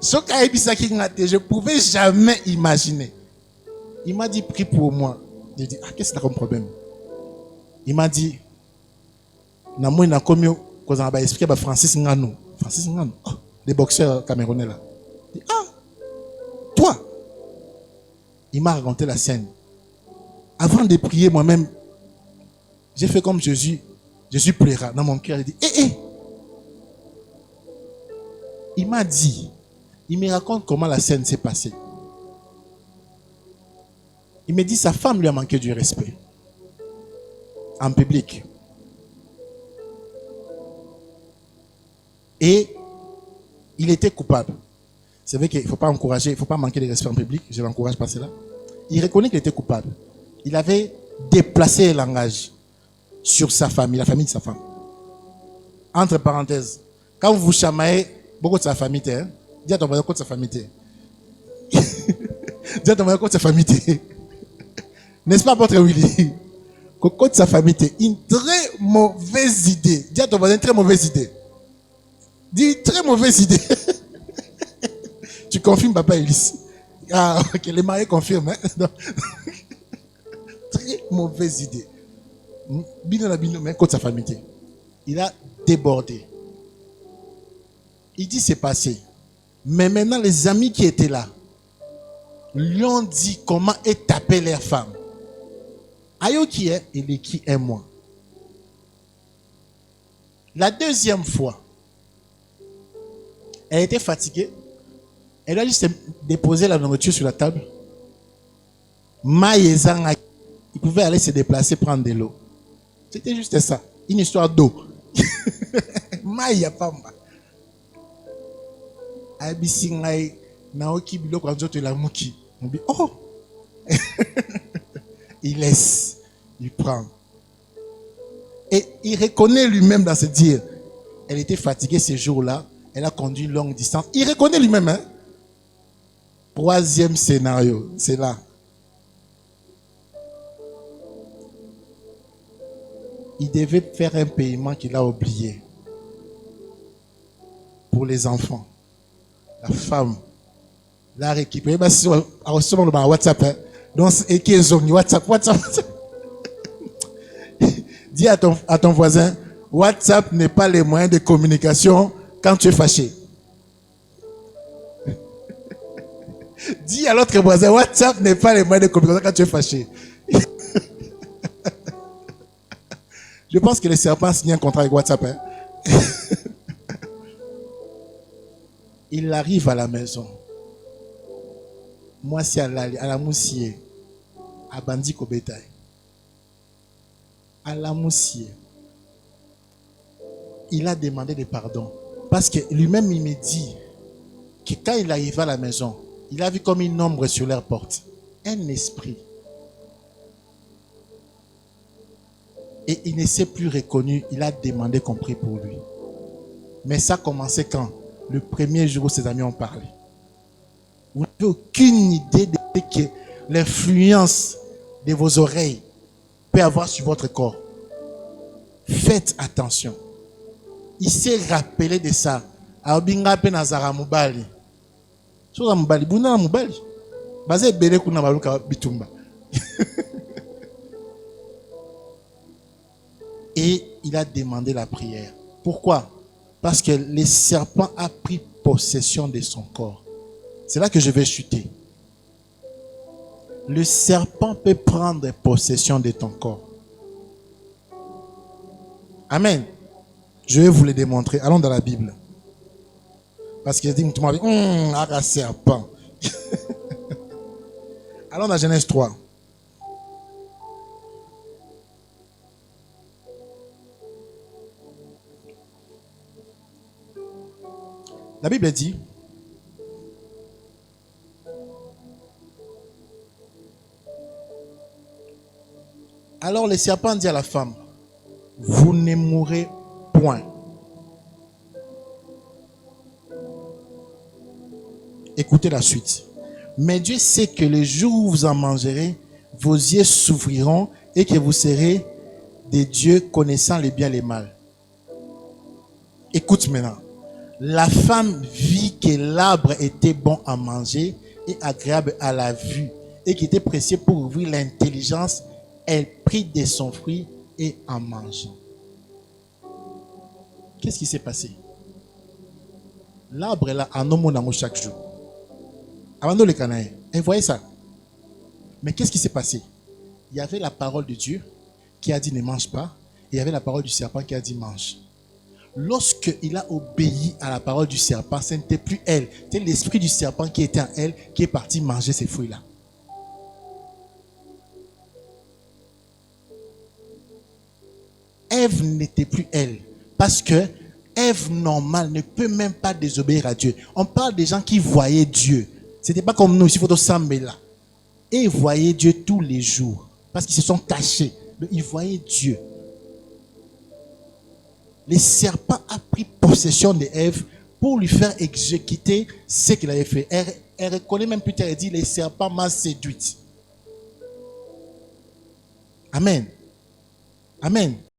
Je ne pouvais jamais imaginer. Il m'a dit, prie pour moi. J'ai dit, qu'est-ce que c'est comme problème? Il m'a dit, Francis Nganou. Francis Nganou, les boxeurs camerounais là. Dit, toi. Il m'a raconté la scène. Avant de prier moi-même, j'ai fait comme Jésus. Jésus pleura dans mon cœur. Il dit, il m'a dit, il me raconte comment la scène s'est passée. Il me dit, sa femme lui a manqué du respect. En public. Et il était coupable. C'est vrai qu'il ne faut pas encourager, il ne faut pas manquer de respect en public. Je l'encourage par cela. Il reconnaît qu'il était coupable. Il avait déplacé le langage sur sa famille, la famille de sa femme. Entre parenthèses, quand vous chamaillez beaucoup de sa famille, dis à ton voisin de sa famille. Dis à ton voisin de sa famille. N'est-ce pas, votre Willy? Coco de sa famille, une très mauvaise idée. Dis à ton voisin, très mauvaise idée. Dis, très mauvaise idée. Tu confirmes, papa Elise? Ok, les mariés confirment. Hein? Très mauvaise idée. Mais contre sa famille, il a débordé. Il dit, c'est passé. Mais maintenant, les amis qui étaient là lui ont dit comment est tapé leur femme. Ayo qui est, il est qui est moi. La deuxième fois, elle était fatiguée. Elle a juste déposé la nourriture sur la table. Il pouvait aller se déplacer, prendre de l'eau. C'était juste ça. Une histoire d'eau. Maïa Pamba. Abisingai Naoki Biloko Anjoto la Muki. On dit, oh! Il laisse, il prend. Et il reconnaît lui-même dans ce dire. Elle était fatiguée ces jours-là. Elle a conduit une longue distance. Il reconnaît lui-même. Hein? Troisième scénario, c'est là. Il devait faire un paiement qu'il a oublié. Pour les enfants. La femme l'a récupéré. Sur WhatsApp. Hein? Donc, WhatsApp. Dis à ton voisin, WhatsApp n'est pas le moyen de communication quand tu es fâché. Dis à l'autre voisin, WhatsApp n'est pas le moyen de communication quand tu es fâché. Je pense que les serpents signent un contrat avec WhatsApp. Hein? Il arrive à la maison. Moi, c'est à la moussier. À Bandi Kobetaï. À la moussier. Il a demandé des pardons. Parce que lui-même, il me dit que quand il arrive à la maison, il a vu comme une ombre sur leur porte. Un esprit. Et il ne s'est plus reconnu. Il a demandé qu'on prie pour lui. Mais ça a commencé quand? Le premier jour où ses amis ont parlé. Vous n'avez aucune idée de ce que l'influence de vos oreilles peut avoir sur votre corps. Faites attention. Il s'est rappelé de ça. Abinga pe nazara mubali. So mubali, buna mubali. Baze bere kuna baluka bitumba. Et il a demandé la prière. Pourquoi? Parce que le serpent a pris possession de son corps. C'est là que je vais chuter. Le serpent peut prendre possession de ton corps. Amen. Je vais vous le démontrer. Allons dans la Bible. Parce qu'il dit, tout le monde dit, un serpent. Allons dans Genèse 3. La Bible dit, alors le serpent dit à la femme, vous ne mourrez point. Écoutez la suite. Mais Dieu sait que le jour où vous en mangerez, vos yeux s'ouvriront et que vous serez des dieux connaissant les bien et les mal. Écoute maintenant. La femme vit que l'arbre était bon à manger et agréable à la vue et qui était précieux pour ouvrir l'intelligence. Elle prit de son fruit et en mangeant. Qu'est-ce qui s'est passé? L'arbre est là, en homme chaque jour. Avant de le canailler, elle voyait ça. Mais qu'est-ce qui s'est passé? Il y avait la parole de Dieu qui a dit ne mange pas, et il y avait la parole du serpent qui a dit mange. Lorsqu'il a obéi à la parole du serpent, ce n'était plus elle, c'était l'esprit du serpent qui était en elle qui est parti manger ces fruits-là. Ève n'était plus elle, parce que Ève normale ne peut même pas désobéir à Dieu. On parle des gens qui voyaient Dieu. Ce n'était pas comme nous, il faut s'embêter là. Et ils voyaient Dieu tous les jours, parce qu'ils se sont cachés. Ils voyaient Dieu. Le serpent a pris possession d'Ève pour lui faire exécuter ce qu'il avait fait. Elle reconnaît même plus tard, elle dit, le serpent m'a séduite. Amen. Amen.